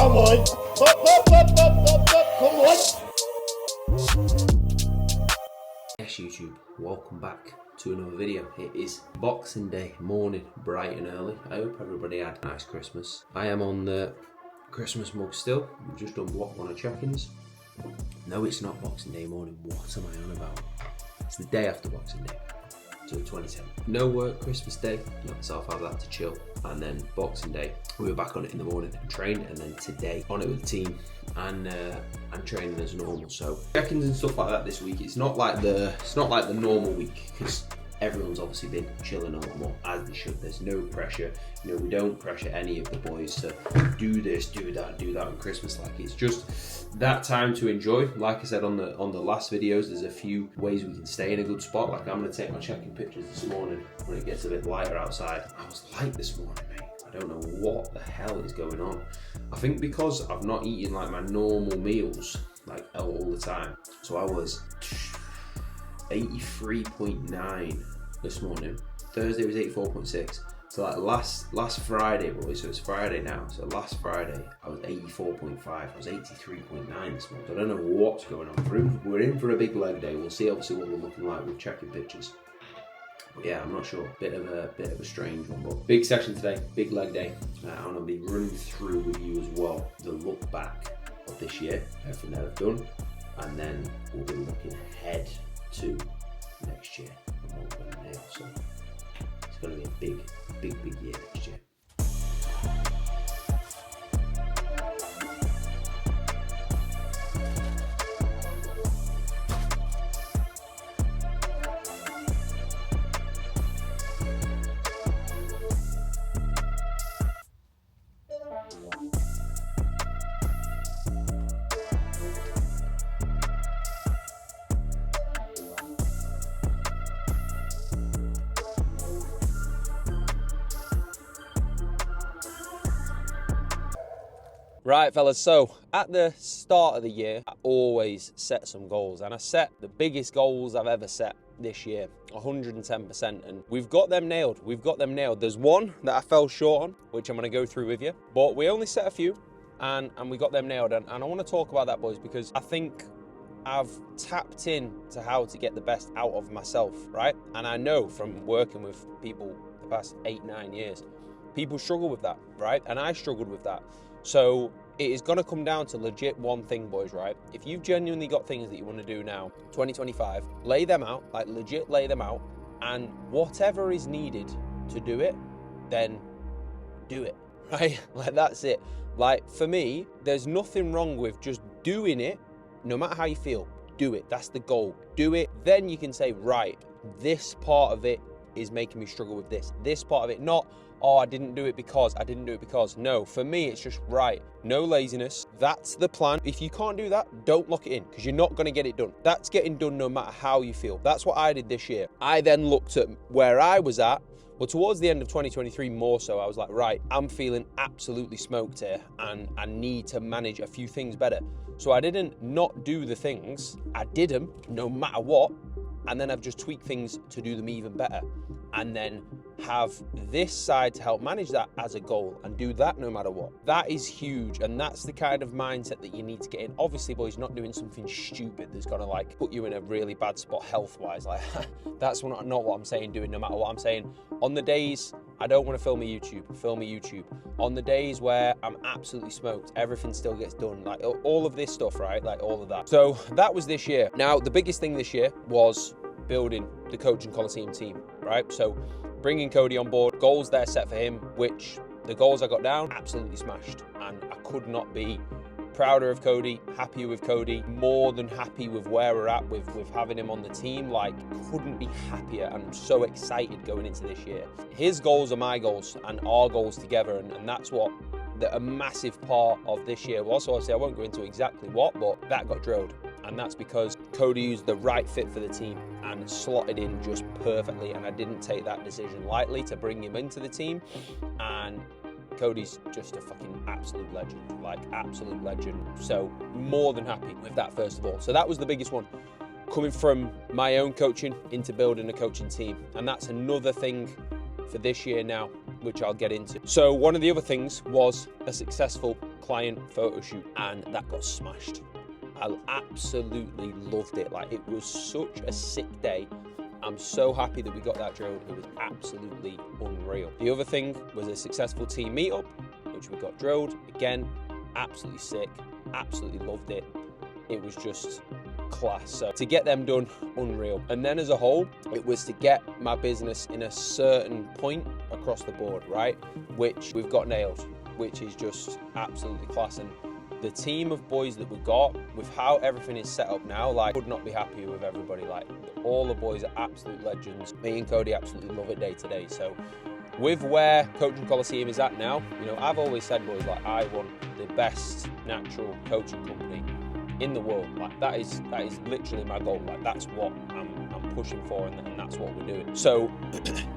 Come on. Come on. Yes, YouTube, welcome back to another video. It is Boxing Day morning, bright and early. I hope everybody had a nice Christmas. I am on the Christmas mug still. We've just done block one of check-ins. No, it's not Boxing Day morning. What am I on about? It's the day after Boxing Day, so 2010. No work Christmas Day, let myself have that to chill. And then Boxing Day, we were back on it in the morning and trained, and then today on it with the team and training as normal. So check-ins and stuff like that this week. It's not like the normal week because everyone's obviously been chilling a lot more, as they should. There's no pressure. You know, we don't pressure any of the boys to do this, do that on Christmas. Like, it's just that time to enjoy. Like I said on the last videos, there's a few ways we can stay in a good spot. Like, I'm gonna take my check-in pictures this morning when it gets a bit lighter outside. I was light this morning, mate. I don't know what the hell is going on. I think because I've not eaten like my normal meals like all the time. So I was 83.9 this morning. Thursday was 84.6. So like last Friday, boys, so it's Friday now. So last Friday I was 84.5. I was 83.9 this morning. So I don't know what's going on. We're in for a big leg day. We'll see obviously what we're looking like with checking pictures. But yeah, I'm not sure. Bit of a strange one, but big session today, big leg day. I'm gonna be running through with you as well the look back of this year, everything that I've done, and then we'll be looking ahead to next year. So it's going to be a big year next year. Right, fellas, so at the start of the year, I always set some goals, and I set the biggest goals I've ever set this year, 110%, and we've got them nailed. There's one that I fell short on, which I'm gonna go through with you, but we only set a few, and we got them nailed, and I wanna talk about that, boys, because I think I've tapped in to how to get the best out of myself, right? And I know from working with people the past 8-9 years, people struggle with that, right? And I struggled with that. So it is going to come down to legit one thing, boys, right? If you've genuinely got things that you want to do now, 2025, lay them out, like legit lay them out, and whatever is needed to do it, then do it, right? Like, that's it. Like, for me, there's nothing wrong with just doing it, no matter how you feel. Do it. That's the goal. Do it. Then you can say, right, this part of it is making me struggle with this. This part of it, not, oh, I didn't do it because. No, for me, it's just, right, no laziness. That's the plan. If you can't do that, don't lock it in, because you're not going to get it done. That's getting done no matter how you feel. That's what I did this year. I then looked at where I was at. Well, towards the end of 2023, more so, I was like, right, I'm feeling absolutely smoked here, and I need to manage a few things better. So I didn't not do the things. I did them no matter what. And then I've just tweaked things to do them even better. And then have this side to help manage that as a goal and do that no matter what. That is huge, and that's the kind of mindset that you need to get in. Obviously, boys, not doing something stupid that's gonna like put you in a really bad spot health-wise. Like, that's not what I'm saying doing no matter what. I'm saying on the days I don't want to film a YouTube. On the days where I'm absolutely smoked, everything still gets done. Like, all of this stuff, right? Like, all of that. So that was this year. Now, the biggest thing this year was building the Coaching Coliseum team, right? So bringing Cody on board, goals there set for him, which the goals I got down, absolutely smashed. And I could not be prouder of Cody, happier with Cody, more than happy with where we're at with having him on the team. Like, couldn't be happier, and I'm so excited going into this year. His goals are my goals and our goals together, and that's what a massive part of this year was. So obviously I won't go into exactly what, but that got drilled. And that's because Cody was the right fit for the team and slotted in just perfectly. And I didn't take that decision lightly to bring him into the team. And Cody's just a fucking absolute legend, like absolute legend. So more than happy with that, first of all. So that was the biggest one, coming from my own coaching into building a coaching team. And that's another thing for this year now. which I'll get into. So one of the other things was a successful client photo shoot, and that got smashed. I absolutely loved it. Like, it was such a sick day. I'm so happy that we got that drilled. It was absolutely unreal. The other thing was a successful team meetup, which we got drilled. Again, absolutely sick, absolutely loved it. It was just class. So to get them done, unreal. And then as a whole, it was to get my business in a certain point across the board, right? Which we've got nailed, which is just absolutely class. And the team of boys that we got, with how everything is set up now, like, could not be happier with everybody. Like, all the boys are absolute legends. Me and Cody absolutely love it day to day. So with where Coaching Coliseum is at now, you know, I've always said, boys, like, I want the best natural coaching company in the world. Like, that is literally my goal. Like, that's what I'm pushing for, and that's what we're doing. So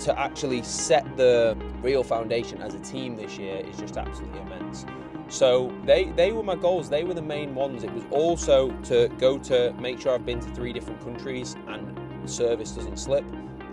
to actually set the real foundation as a team this year is just absolutely immense. So they were my goals. They were the main ones. It was also to go to make sure I've been to 3 different countries and service doesn't slip,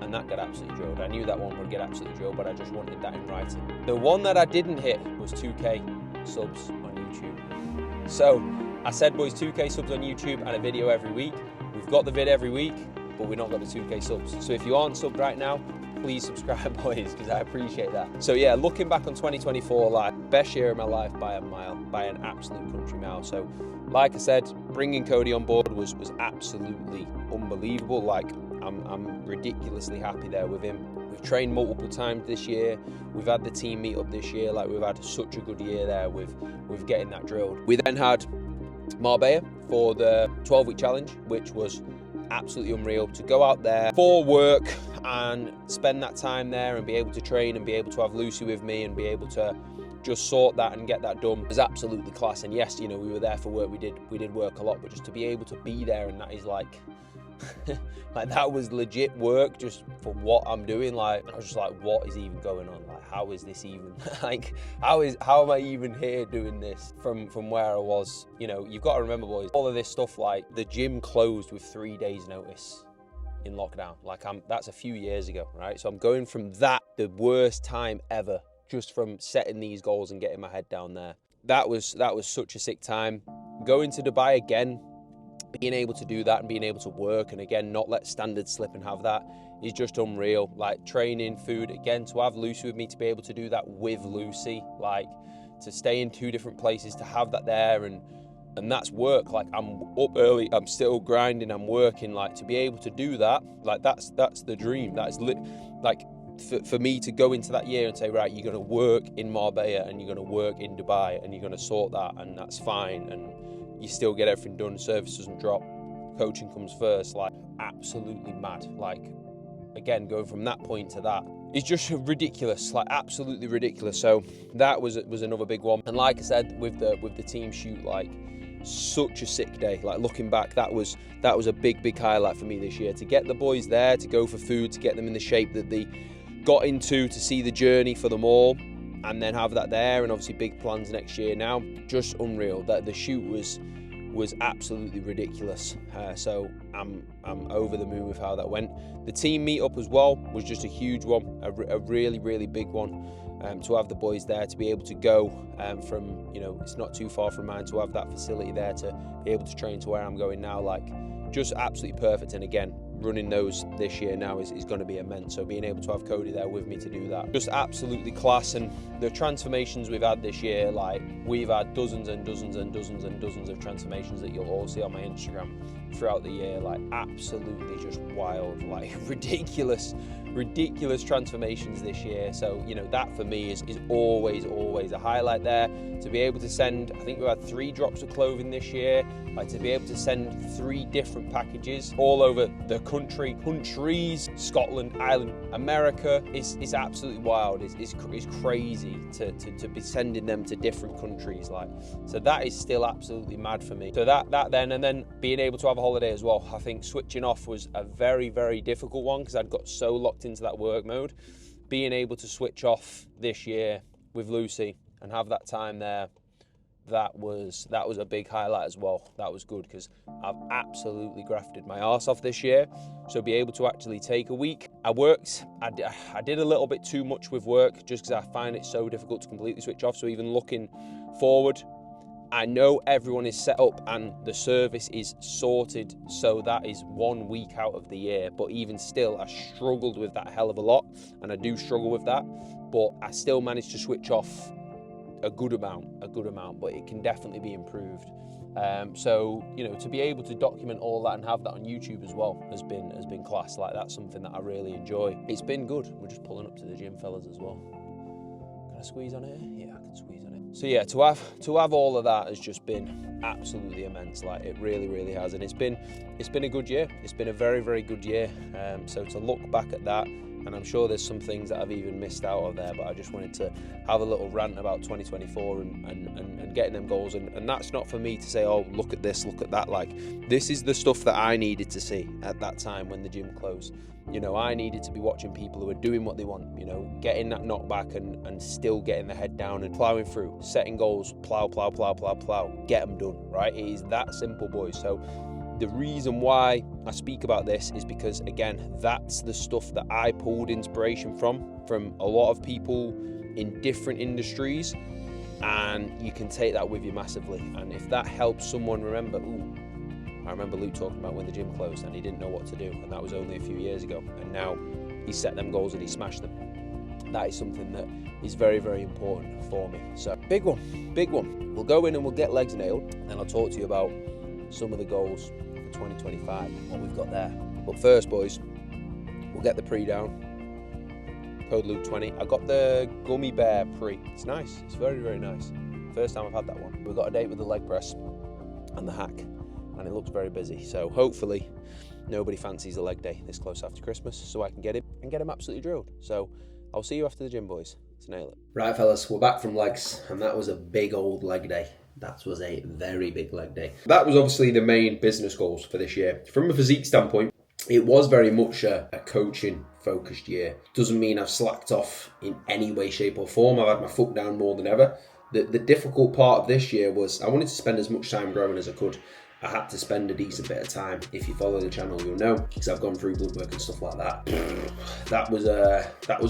and that got absolutely drilled. I knew that one would get absolutely drilled, but I just wanted that in writing. The one that I didn't hit was 2K subs on YouTube. So I said, boys, 2K subs on YouTube and a video every week. We've got the vid every week, but we're not got the 2K subs. So if you aren't subbed right now, please subscribe, boys, because I appreciate that. So yeah, looking back on 2024, like, best year of my life by a mile, by an absolute country mile. So like I said, bringing Cody on board was absolutely unbelievable. Like, I'm ridiculously happy there with him. We've trained multiple times this year. We've had the team meet up this year. Like, we've had such a good year there with getting that drilled. We then had Marbella for the 12-week challenge, which was absolutely unreal. To go out there for work and spend that time there and be able to train and be able to have Lucy with me and be able to just sort that and get that done was absolutely class. And yes, you know, we were there for work. We did work a lot, but just to be able to be there, and that is like like, that was legit work just for what I'm doing. Like, I was just like, what is even going on? Like, how is this even like, how am I even here doing this from where I was? You know, you've got to remember, boys, all of this stuff, like, the gym closed with 3 days notice in lockdown. Like, that's a few years ago, right? So I'm going from that, the worst time ever, just from setting these goals and getting my head down there. That was such a sick time. Going to Dubai again, being able to do that and being able to work and again not let standards slip and have that is just unreal. Like, training, food, again, to have Lucy with me, to be able to do that with Lucy, like, to stay in 2 different places, to have that there, and that's work. Like, I'm up early, I'm still grinding, I'm working. Like, to be able to do that, like, that's the dream. That is like, for me to go into that year and say, right, you're going to work in Marbella and you're going to work in Dubai and you're going to sort that, and that's fine, and you still get everything done, service doesn't drop, coaching comes first. Like, absolutely mad. Like, again, going from that point to that is just ridiculous, like, absolutely ridiculous. So that was another big one. And like I said, with the team shoot, like, such a sick day. Like, looking back, that was a big highlight for me this year, to get the boys there, to go for food, to get them in the shape that they got into, to see the journey for them all, and then have that there. And obviously big plans next year now. Just unreal. That the shoot was absolutely ridiculous. So I'm over the moon with how that went. The team meetup as well was just a huge one, a really big one. To have the boys there, to be able to go from, you know, it's not too far from mine, to have that facility there, to be able to train to where I'm going now, like, just absolutely perfect. And again, running those this year now is going to be immense. So being able to have Cody there with me to do that, just absolutely class. And the transformations we've had this year, like, we've had dozens and dozens and dozens and dozens of transformations that you'll all see on my Instagram throughout the year. Like, absolutely just wild, like, ridiculous transformations this year. So, you know, that for me is always a highlight there. To be able to send, I think we had 3 drops of clothing this year, like, to be able to send 3 different packages all over the countries, Scotland, Ireland, America. It's absolutely wild. It's crazy to be sending them to different countries. Like, so that is still absolutely mad for me. So that then, and then being able to have a holiday as well. I think switching off was a very difficult one, because I'd got so locked into that work mode. Being able to switch off this year with Lucy and have that time there, that was a big highlight as well. That was good, because I've absolutely grafted my arse off this year. So be able to actually take a week I did a little bit too much with work just because I find it so difficult to completely switch off. So even looking forward, I know everyone is set up and the service is sorted, so that is 1 week out of the year. But even still, I struggled with that a hell of a lot, and I do struggle with that. But I still managed to switch off a good amount, but it can definitely be improved. So, you know, to be able to document all that and have that on YouTube as well has been class. Like, that's something that I really enjoy. It's been good. We're just pulling up to the gym, fellas, as well. Can I squeeze on here? Yeah, I can squeeze on it. So yeah, to have all of that has just been absolutely immense. Like, it really has, and it's been a good year. It's been a very good year. So to look back at that, and I'm sure there's some things that I've even missed out on there, but I just wanted to have a little rant about 2024 and getting them goals. And that's not for me to say, oh, look at this, look at that. Like, this is the stuff that I needed to see at that time when the gym closed. You know, I needed to be watching people who are doing what they want, you know, getting that knockback and still getting the head down and ploughing through, setting goals, plough, get them done, right? It is that simple, boys. So the reason why I speak about this is because, again, that's the stuff that I pulled inspiration from a lot of people in different industries, and you can take that with you massively. And if that helps someone remember, I remember Luke talking about when the gym closed and he didn't know what to do, and that was only a few years ago, and now he set them goals and he smashed them. That is something that is very important for me. So big one. We'll go in and we'll get legs nailed, and I'll talk to you about some of the goals for 2025, what we've got there. But first, boys, we'll get the pre down. Code Luke20. I got the gummy bear pre. It's nice. It's very nice. First time I've had that one. We've got a date with the leg press and the hack, and it looks very busy. So hopefully nobody fancies a leg day this close after Christmas, so I can get him absolutely drilled. So I'll see you after the gym, boys. Let's nail it. Right, fellas, we're back from legs, and that was a big old leg day. That was a very big leg day. That was obviously the main business goals for this year. From a physique standpoint, it was very much a coaching focused year. Doesn't mean I've slacked off in any way, shape or form. I've had my foot down more than ever. The difficult part of this year was I wanted to spend as much time growing as I could. I had to spend a decent bit of time. If you follow the channel, you'll know, because I've gone through blood work and stuff like that. That was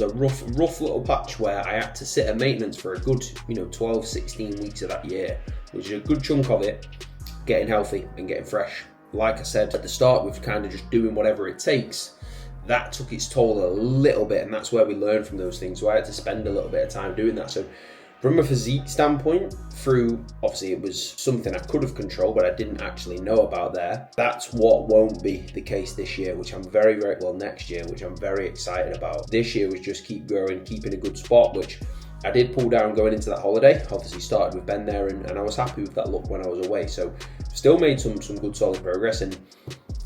a rough little patch where I had to sit at maintenance for a good, 12, 16 weeks of that year, which is a good chunk of it, getting healthy and getting fresh. Like I said at the start, with kind of just doing whatever it takes, that took its toll a little bit, and that's where we learn from those things. So I had to spend a little bit of time doing that. So from a physique standpoint, obviously it was something I could have controlled, but I didn't actually know about there. That's what won't be the case this year, which I'm next year, which I'm very excited about. This year was just keep growing, keep in a good spot, which I did pull down going into that holiday. Obviously started with Ben there, and I was happy with that look when I was away. So still made some good solid progress, and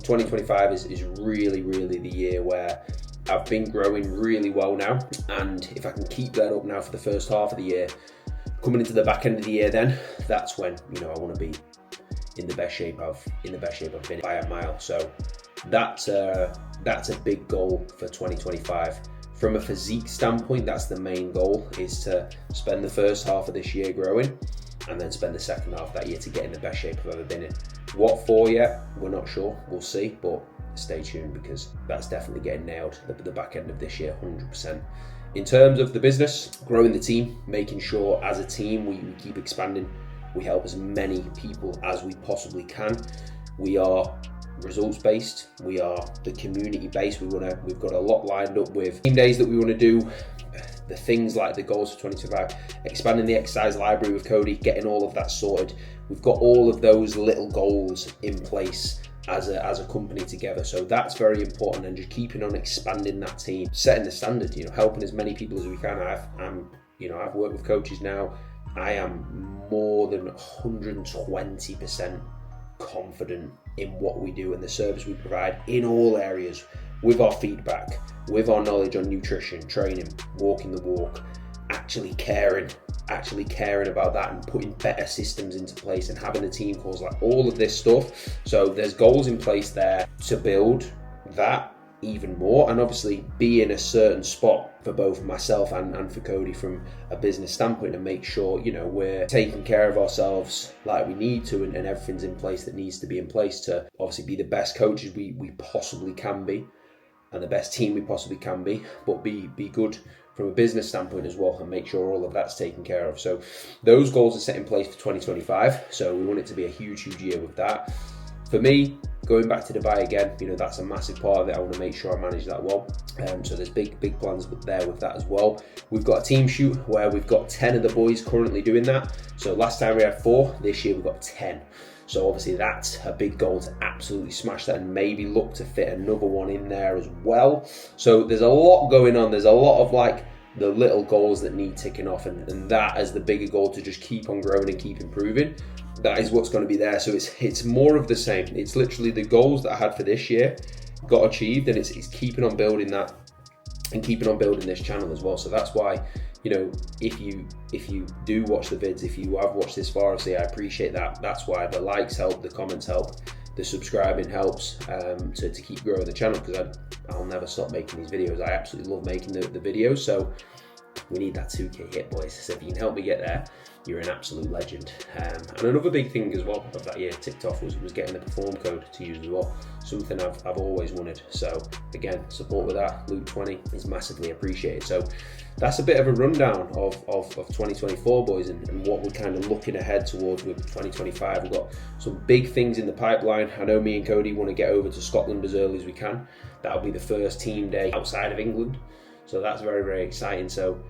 2025 is really the year where I've been growing really well now, and if I can keep that up now for the first half of the year, coming into the back end of the year, then that's when I want to be in the best shape I've been by a mile. So that's a big goal for 2025. From a physique standpoint, that's the main goal, is to spend the first half of this year growing, and then spend the second half of that year to get in the best shape I've ever been in. What for yet? We're not sure. We'll see, but stay tuned, because that's definitely getting nailed at the back end of this year, 100%. In terms of the business, growing the team, making sure as a team we keep expanding. We help as many people as we possibly can. We are results based. We are the community based. We've got a lot lined up with team days that we want to do. The things like the goals for 2025, expanding the exercise library with Cody, getting all of that sorted. We've got all of those little goals in place as a company together. So that's very important, and just keeping on expanding that team, setting the standard, helping as many people as we can. I've worked with coaches now. I am more than 120% confident in what we do and the service we provide in all areas, with our feedback, with our knowledge on nutrition, training, walking the walk, actually caring about that, and putting better systems into place, and having the team calls, like all of this stuff. So there's goals in place there to build that even more, and obviously be in a certain spot for both myself and for Cody from a business standpoint, and make sure we're taking care of ourselves like we need to, and everything's in place that needs to be in place to obviously be the best coaches we possibly can be, and the best team we possibly can be, but be good from a business standpoint as well, and make sure all of that's taken care of. So those goals are set in place for 2025. So we want it to be a huge year with that. For me, going back to Dubai again, that's a massive part of it. I want to make sure I manage that well. So there's big plans there with that as well. We've got a team shoot where we've got 10 of the boys currently doing that. So last time we had 4, this year we've got 10. So obviously that's a big goal to absolutely smash that, and maybe look to fit another one in there as well. So there's a lot going on. There's a lot of like the little goals that need ticking off, and that as the bigger goal to just keep on growing and keep improving. That is what's going to be there. So it's more of the same. It's literally the goals that I had for this year got achieved, and it's keeping on building that and keeping on building this channel as well. So that's why, if you do watch the vids, if you have watched this far, obviously I appreciate that. That's why the likes help, the comments help, the subscribing helps to keep growing the channel, because I'll never stop making these videos. I absolutely love making the videos. So we need that 2K hit, boys. So if you can help me get there, you're an absolute legend. And another big thing as well of that year ticked off was getting the perform code to use as well. Something I've always wanted. So again, support with that. Luke20 is massively appreciated. So that's a bit of a rundown of 2024, boys, and what we're kind of looking ahead towards with 2025. We've got some big things in the pipeline. I know me and Cody want to get over to Scotland as early as we can. That'll be the first team day outside of England. So that's very, very exciting. So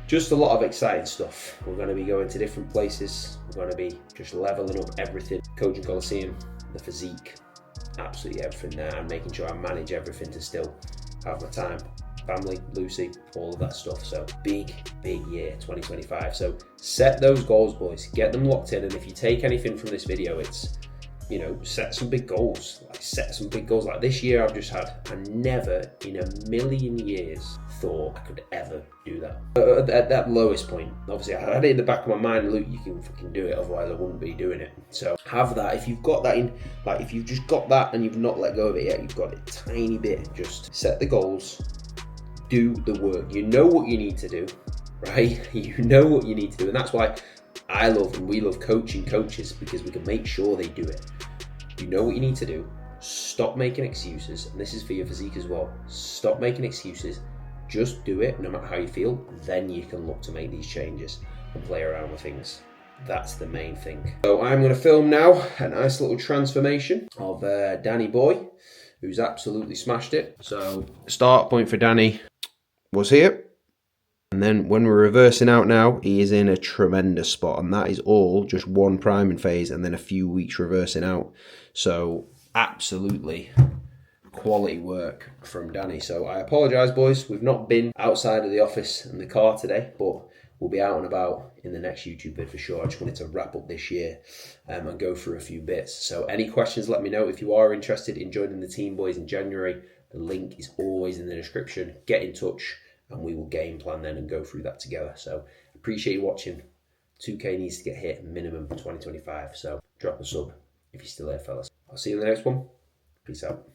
just a lot of exciting stuff. We're going to be going to different places. We're going to be just leveling up everything. Coaching Coliseum, the physique, absolutely everything there, and making sure I manage everything to still have my time. Family, Lucy, all of that stuff. So big year 2025. So set those goals, boys. Get them locked in. And if you take anything from this video, it's, set some big goals. Set some big goals. Like this year I've just had, I never in a million years thought I could ever do that. At that lowest point, obviously I had it in the back of my mind, Luke, you can fucking do it, otherwise I wouldn't be doing it. So have that. If you've got that in, like if you've just got that and you've not let go of it yet, you've got it a tiny bit. Just set the goals, do the work. You know what you need to do, right? You know what you need to do. And that's why I love and we love coaching coaches, because we can make sure they do it. You know what you need to do. Stop making excuses. And this is for your physique as well. Stop making excuses. Just do it no matter how you feel. Then you can look to make these changes and play around with things. That's the main thing. So I'm going to film now a nice little transformation of Danny Boy, who's absolutely smashed it. So start point for Danny was here. And then when we're reversing out now, he is in a tremendous spot. And that is all just one priming phase and then a few weeks reversing out. So absolutely quality work from Danny. So I apologise, boys. We've not been outside of the office and the car today, but we'll be out and about in the next YouTube vid for sure. I just wanted to wrap up this year and go through a few bits. So any questions, let me know. If you are interested in joining the team, boys, in January, the link is always in the description. Get in touch and we will game plan then and go through that together. So appreciate you watching. 2K needs to get hit minimum for 2025. So drop a sub if you're still here, fellas. I'll see you in the next one. Peace out.